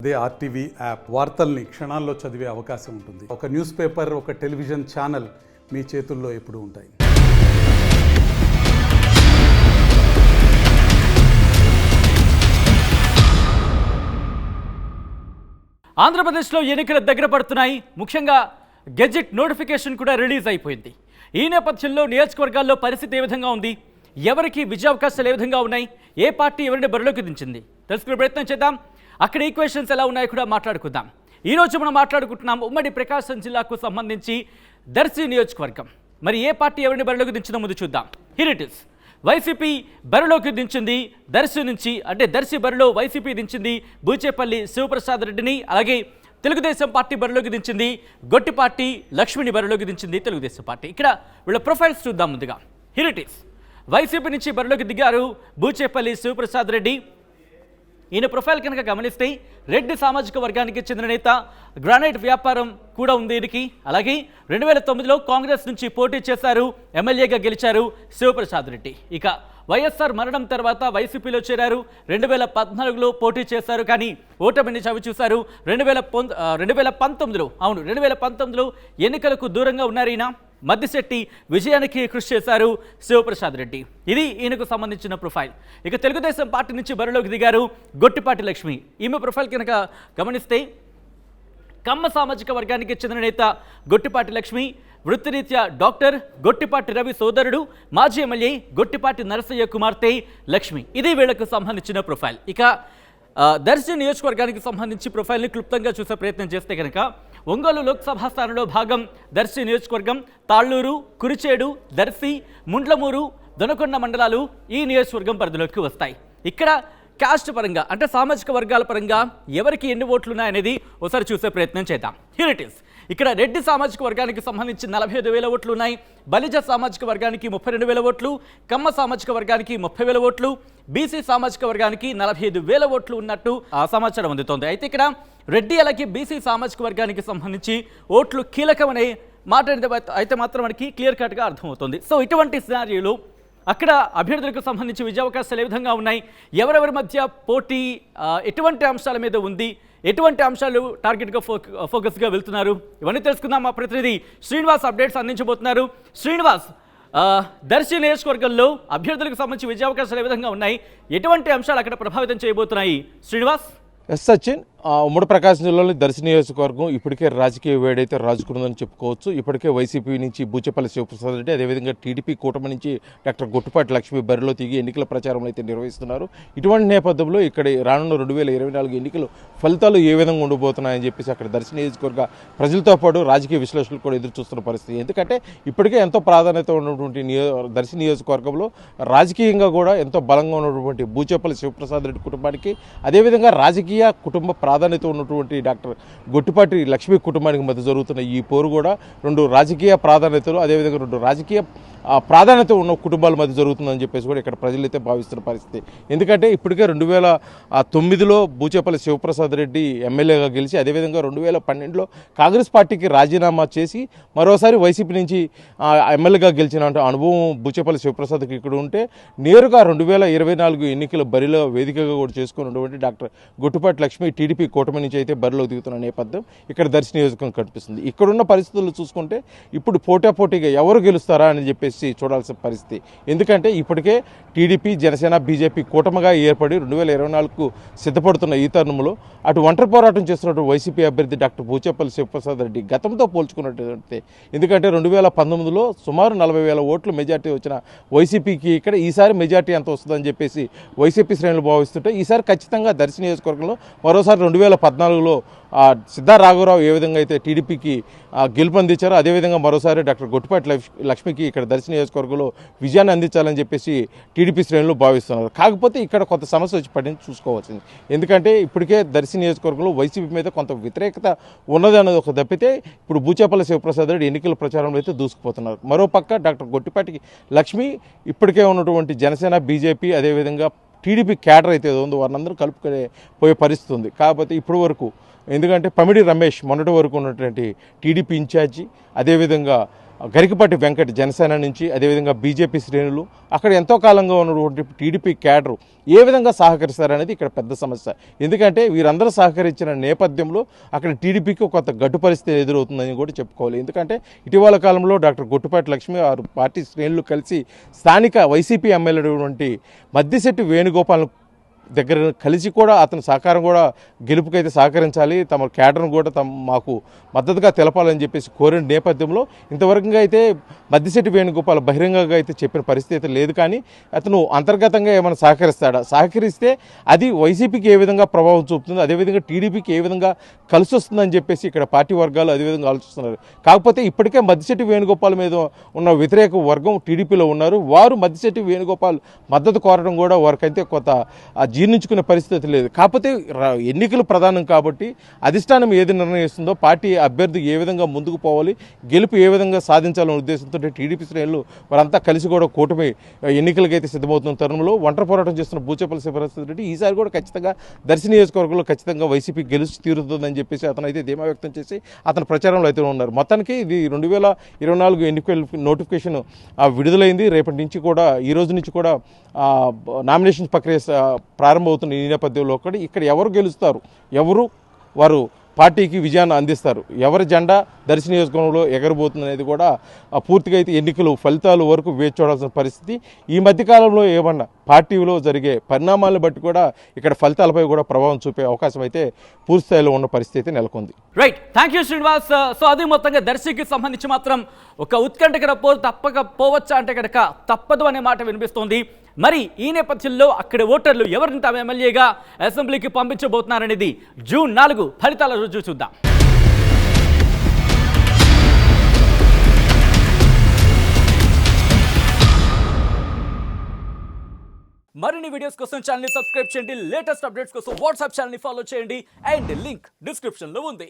అదే RTV app వార్తల్ని క్షణాల్లో చదివే అవకాశం ఉంటుంది. ఒక న్యూస్ పేపర్, ఒక టెలివిజన్ ఛానల్ మీ చేతుల్లో ఎప్పుడూ ఉంటాయి. ఆంధ్రప్రదేశ్లో ఎన్నికలు దగ్గర పడుతున్నాయి. ముఖ్యంగా గెజెట్ నోటిఫికేషన్ కూడా రిలీజ్ అయిపోయింది. ఈ నేపథ్యంలో నియోజకవర్గాల్లో పరిస్థితి ఏ విధంగా ఉంది, ఎవరికి విజయావకాశాలు ఏ విధంగా ఉన్నాయి, ఏ పార్టీ ఎవరిని బరిలోకి దించింది తెలుసుకునే ప్రయత్నం చేద్దాం. అక్కడ ఈక్వేషన్స్ ఎలా ఉన్నాయో కూడా మాట్లాడుకుందాం. ఈరోజు మనం మాట్లాడుకుంటున్నాం ఉమ్మడి ప్రకాశం జిల్లాకు సంబంధించి దర్శి నియోజకవర్గం. మరి ఏ పార్టీ ఎవరిని బరిలోకి దించిందో ముందు చూద్దాం. Here it is. వైసీపీ బరిలోకి దించింది దర్శి నుంచి, అంటే దర్శి బరిలో వైసీపీ దించింది బూచేపల్లి శివప్రసాద్ రెడ్డిని. అలాగే తెలుగుదేశం పార్టీ బరిలోకి దించింది గొట్టిపాటి లక్ష్మిని బరిలోకి దించింది తెలుగుదేశం పార్టీ. ఇక్కడ వీళ్ళ ప్రొఫైల్స్ చూద్దాం ముందుగా. Here it is. వైసీపీ నుంచి బరిలోకి దిగారు బూచేపల్లి శివప్రసాద్ రెడ్డి. ఈయన ప్రొఫైల్ కనుక గమనిస్తే రెడ్డి సామాజిక వర్గానికి చెందిన నేత, గ్రానైట్ వ్యాపారం కూడా ఉంది ఈయనకి. అలాగే 2009లో కాంగ్రెస్ నుంచి పోటీ చేశారు, ఎమ్మెల్యేగా గెలిచారు శివప్రసాద్ రెడ్డి. ఇక వైఎస్ఆర్ మరణం తర్వాత వైసీపీలో చేరారు. 2014లో పోటీ చేశారు, కానీ ఓటమిని చవి చూశారు. 2019లో ఎన్నికలకు దూరంగా ఉన్నారు ఈయన. మద్దిశెట్టి విజయానికి కృషి చేశారు శివప్రసాద్ రెడ్డి. ఇది ఈయనకు సంబంధించిన ప్రొఫైల్. ఇక తెలుగుదేశం పార్టీ నుంచి బరిలోకి దిగారు గొట్టిపాటి లక్ష్మి. ఈమె ప్రొఫైల్ కనుక గమనిస్తే కమ్మ సామాజిక వర్గానికి చెందిన నేత గొట్టిపాటి లక్ష్మి, వృత్తిరీత్యా డాక్టర్, గొట్టిపాటి రవి సోదరుడు, మాజీ ఎమ్మెల్యే గొట్టిపాటి నరసయ్య కుమార్తె లక్ష్మి. ఇది వీళ్లకు సంబంధించిన ప్రొఫైల్. ఇక దర్శి నియోజకవర్గానికి సంబంధించి ప్రొఫైల్ని క్లుప్తంగా చూసే ప్రయత్నం చేస్తే కనుక ఒంగోలు లోక్సభ స్థానంలో భాగం దర్శి నియోజకవర్గం. తాళ్లూరు, కురిచేడు, దర్శి, ముండ్లమూరు, దొనకొండ మండలాలు ఈ నియోజకవర్గం పరిధిలోకి వస్తాయి. ఇక్కడ క్యాస్ట్ పరంగా, అంటే సామాజిక వర్గాల పరంగా ఎవరికి ఎన్ని ఓట్లు ఉన్నాయనేది ఒకసారి చూసే ప్రయత్నం చేద్దాం. Here it is. ఇక్కడ రెడ్డి సామాజిక వర్గానికి సంబంధించి 45,000 ఓట్లు ఉన్నాయి. బలిజ సామాజిక వర్గానికి 32,000 ఓట్లు, కమ్మ సామాజిక వర్గానికి 30,000 ఓట్లు, బీసీ సామాజిక వర్గానికి 45,000 ఓట్లు ఉన్నట్టు సమాచారం అందుతోంది. అయితే ఇక్కడ రెడ్డి అలాగే బీసీ సామాజిక వర్గానికి సంబంధించి ఓట్లు కీలకమనే మాట అయితే మాత్రం మనకి క్లియర్ కట్గా అర్థమవుతుంది. సో ఇటువంటి సినారియోలో అక్కడ అభ్యర్థులకు సంబంధించి విజయావకాశాలు ఏ విధంగా ఉన్నాయి, ఎవరెవరి మధ్య పోటీ ఎటువంటి అంశాల మీద ఉంది, ఎటువంటి అంశాలు టార్గెట్గా ఫోకస్గా వెళ్తున్నారు, ఇవన్నీ తెలుసుకుందాం. మా ప్రతినిధి శ్రీనివాస్ అప్డేట్స్ అందించబోతున్నారు. శ్రీనివాస్, దర్శి నియోజకవర్గంలో అభ్యర్థులకు సంబంధించి విజయావకాశాలు ఏ విధంగా ఉన్నాయి, ఎటువంటి అంశాలు అక్కడ ప్రభావితం చేయబోతున్నాయి శ్రీనివాస్? ఎస్ సచిన్, ఉమ్మడి ప్రకాశం జిల్లాలో దర్శి నియోజకవర్గం ఇప్పటికే రాజకీయ వేడైతే రాజుకుందని చెప్పుకోవచ్చు. ఇప్పటికే వైసీపీ నుంచి బూచేపల్లి శివప్రసాద్ రెడ్డి, అదేవిధంగా టీడీపీ కూటమి నుంచి డాక్టర్ గొట్టిపాటి లక్ష్మి బరిలో దిగి ఎన్నికల ప్రచారం అయితే నిర్వహిస్తున్నారు. ఇటువంటి నేపథ్యంలో ఇక్కడ రానున్న 2024 ఎన్నికలు ఫలితాలు ఏ విధంగా ఉండబోతున్నాయని చెప్పేసి అక్కడ దర్శి నియోజకవర్గ ప్రజలతో పాటు రాజకీయ విశ్లేషకులు కూడా ఎదురు చూస్తున్న పరిస్థితి. ఎందుకంటే ఇప్పటికే ఎంతో ప్రాధాన్యత ఉన్నటువంటి దర్శి నియోజకవర్గంలో రాజకీయంగా కూడా ఎంతో బలంగా ఉన్నటువంటి బూచేపల్లి శివప్రసాద్ రెడ్డి కుటుంబానికి, అదేవిధంగా రాజకీయ కుటుంబ ప్రాధాన్యత ఉన్నటువంటి డాక్టర్ గొట్టిపాటి లక్ష్మి కుటుంబానికి మధ్య జరుగుతున్న ఈ పోరు కూడా రెండు రాజకీయ ప్రాధాన్యతలు, అదేవిధంగా రెండు రాజకీయ ప్రాధాన్యత ఉన్న కుటుంబాల మధ్య జరుగుతుందని చెప్పేసి కూడా ఇక్కడ ప్రజలైతే భావిస్తున్న పరిస్థితి. ఎందుకంటే ఇప్పటికే 2009లో బూచేపల్లి శివప్రసాద్ రెడ్డి ఎమ్మెల్యేగా గెలిచి, అదేవిధంగా 2012లో కాంగ్రెస్ పార్టీకి రాజీనామా చేసి మరోసారి వైసీపీ నుంచి ఎమ్మెల్యేగా గెలిచిన అనుభవం బూచేపల్లి శివప్రసాద్కి ఇక్కడ ఉంటే, నేరుగా 2024 ఎన్నికల బరిలో వేదికగా కూడా చేసుకున్నటువంటి డాక్టర్ గొట్టిపాటి లక్ష్మి టీడీపీ కూటమి నుంచి అయితే బరిలో దిగుతున్న నేపథ్యం ఇక్కడ దర్శి నియోజకవర్గం కనిపిస్తుంది. ఇక్కడున్న పరిస్థితులు చూసుకుంటే ఇప్పుడు పోటాపోటీగా ఎవరు గెలుస్తారా అని చెప్పేసి చూడాల్సిన పరిస్థితి. ఎందుకంటే ఇప్పటికే టీడీపీ, జనసేన, బీజేపీ కూటమిగా ఏర్పడి 2024కు సిద్ధపడుతున్న ఈ తరుణంలో అటు ఒంటరి పోరాటం చేస్తున్నటువంటి వైసీపీ అభ్యర్థి డాక్టర్ బూచేపల్లి శివప్రసాద్ రెడ్డి గతంతో పోల్చుకున్నట్లయితే, ఎందుకంటే 2019లో సుమారు 40,000 ఓట్లు మెజార్టీ వచ్చిన వైసీపీకి ఇక్కడ ఈసారి మెజార్టీ ఎంత వస్తుందని చెప్పేసి వైసీపీ శ్రేణులు భావిస్తుంటే, ఈసారి ఖచ్చితంగా దర్శి నియోజకవర్గంలో మరోసారి 2014లో సిద్ధా రాఘవరావు ఏ విధంగా అయితే టీడీపీకి గెలుపొందించారో, అదేవిధంగా మరోసారి డాక్టర్ గొట్టిపాటి లక్ష్మికి ఇక్కడ దర్శి నియోజకవర్గంలో విజయాన్ని అందించాలని చెప్పేసి టీడీపీ శ్రేణులు భావిస్తున్నారు. కాకపోతే ఇక్కడ కొంత సమస్య వచ్చి పడింది చూసుకోవాల్సింది. ఎందుకంటే ఇప్పటికే దర్శి నియోజకవర్గంలో వైసీపీ మీద కొంత వ్యతిరేకత ఉన్నది అన్నది ఒక తప్పితే, ఇప్పుడు బూచేపల్లి శివప్రసాద్ రెడ్డి ఎన్నికల ప్రచారంలో అయితే దూసుకుపోతున్నారు. మరోపక్క డాక్టర్ గొట్టిపాటి లక్ష్మి ఇప్పటికే ఉన్నటువంటి జనసేన, బీజేపీ, అదేవిధంగా టీడీపీ క్యాడర్ అయితే ఉందో వారిని అందరూ కలుపుకునే పోయే పరిస్థితి ఉంది. కాకపోతే ఇప్పటి వరకు ఎందుకంటే పమిడి రమేష్ మొన్నటి వరకు ఉన్నటువంటి టీడీపీ ఇన్ఛార్జి, అదేవిధంగా గరికపాటి వెంకట్ జనసేన నుంచి, అదేవిధంగా బీజేపీ శ్రేణులు, అక్కడ ఎంతో కాలంగా ఉన్నటువంటి టీడీపీ క్యాడరు ఏ విధంగా సహకరిస్తారనేది ఇక్కడ పెద్ద సమస్య. ఎందుకంటే వీరందరూ సహకరించిన నేపథ్యంలో అక్కడ టీడీపీకి కొత్త గడ్డు పరిస్థితి ఎదురవుతుందని కూడా చెప్పుకోవాలి. ఎందుకంటే ఇటీవల కాలంలో డాక్టర్ గొట్టిపాటి లక్ష్మి వారు పార్టీ శ్రేణులు కలిసి స్థానిక వైసీపీ ఎమ్మెల్యే మద్దిశెట్టి వేణుగోపాల్ దగ్గర కలిసి కూడా అతని సహకారం కూడా గెలుపుకైతే సహకరించాలి, తమ క్యాడర్ను కూడా మాకు మద్దతుగా తెలపాలని చెప్పేసి కోరిన నేపథ్యంలో ఇంతవరకు అయితే మద్దిశెట్టి వేణుగోపాల్ బహిరంగంగా అయితే చెప్పిన పరిస్థితి అయితే లేదు. కానీ అతను అంతర్గతంగా ఏమైనా సహకరిస్తాడా, సహకరిస్తే అది వైసీపీకి ఏ విధంగా ప్రభావం చూపుతుంది, అదేవిధంగా టీడీపీకి ఏ విధంగా కలిసి వస్తుందని చెప్పేసి ఇక్కడ పార్టీ వర్గాలు అదేవిధంగా ఆలోచిస్తున్నారు. కాకపోతే ఇప్పటికే మద్దిశెట్టి వేణుగోపాల్ మీద ఉన్న వ్యతిరేక వర్గం టీడీపీలో ఉన్నారు. వారు మద్దిశెట్టి వేణుగోపాల్ మద్దతు కోరడం కూడా వారికైతే కొత్త జీర్ణించుకునే పరిస్థితి లేదు. కాకపోతే ఎన్నికలు ప్రధానం కాబట్టి అధిష్టానం ఏది నిర్ణయిస్తుందో, పార్టీ అభ్యర్థి ఏ విధంగా ముందుకు పోవాలి, గెలుపు ఏ విధంగా సాధించాలనే ఉద్దేశంతో టీడీపీ శ్రేణులు వారంతా కలిసి కూడా కూటమి ఎన్నికలకైతే సిద్ధమవుతున్న తరుణంలో ఒంటరి పోరాటం చేస్తున్న బూచేపల్లి శివప్రసాదరెడ్డి ఈసారి కూడా ఖచ్చితంగా దర్శి నియోజకవర్గంలో ఖచ్చితంగా వైసీపీ గెలిచి తీరుతుందని చెప్పేసి అతను అయితే ధీమా వ్యక్తం చేసి అతని ప్రచారంలో అయితే ఉన్నారు. మొత్తానికి ఇది 2024 ఎన్నికల నోటిఫికేషన్ విడుదలైంది. రేపటి నుంచి కూడా, ఈ రోజు నుంచి కూడా నామినేషన్ ప్రక్రియ ప్రారంభమవుతున్న ఈ నేపథ్యంలో ఇక్కడ ఎవరు గెలుస్తారు, ఎవరు వారు పార్టీకి విజయాన్ని అందిస్తారు, ఎవరి జెండా దర్శి నియోజకవర్గంలో ఎగరబోతుంది అనేది కూడా పూర్తిగా అయితే ఎన్నికలు ఫలితాలు వరకు వేచి చూడాల్సిన పరిస్థితి. ఈ మధ్యకాలంలో ఏమన్నా పార్టీలో జరిగే పరిణామాలను బట్టి కూడా ఇక్కడ ఫలితాలపై కూడా ప్రభావం చూపే అవకాశం అయితే పూర్తి స్థాయిలో ఉన్న పరిస్థితి నెలకొంది. Right, thank you Srinivas. So అది మొత్తంగా దర్శికి సంబంధించి మాత్రం ఒక ఉత్కంఠకర పోరు తప్పకపోవచ్చా అంటే కనుక తప్పదు అనే మాట వినిపిస్తోంది. మరి ఈ నేపథ్యంలో అక్కడ ఓటర్లు ఎవరిని తమ ఎమ్మెల్యేగా అసెంబ్లీకి పంపించబోతున్నారనేది జూన్ 4 ఫలితాల రోజు చూద్దాం. మరిన్ని వీడియోస్ కోసం ఛానల్ ని సబ్స్క్రైబ్ చేయండి. లేటెస్ట్ అప్డేట్స్ కోసం వాట్సాప్ ఛానల్ ని ఫాలో చేయండి. అండ్ లింక్ డిస్క్రిప్షన్ లో ఉంది.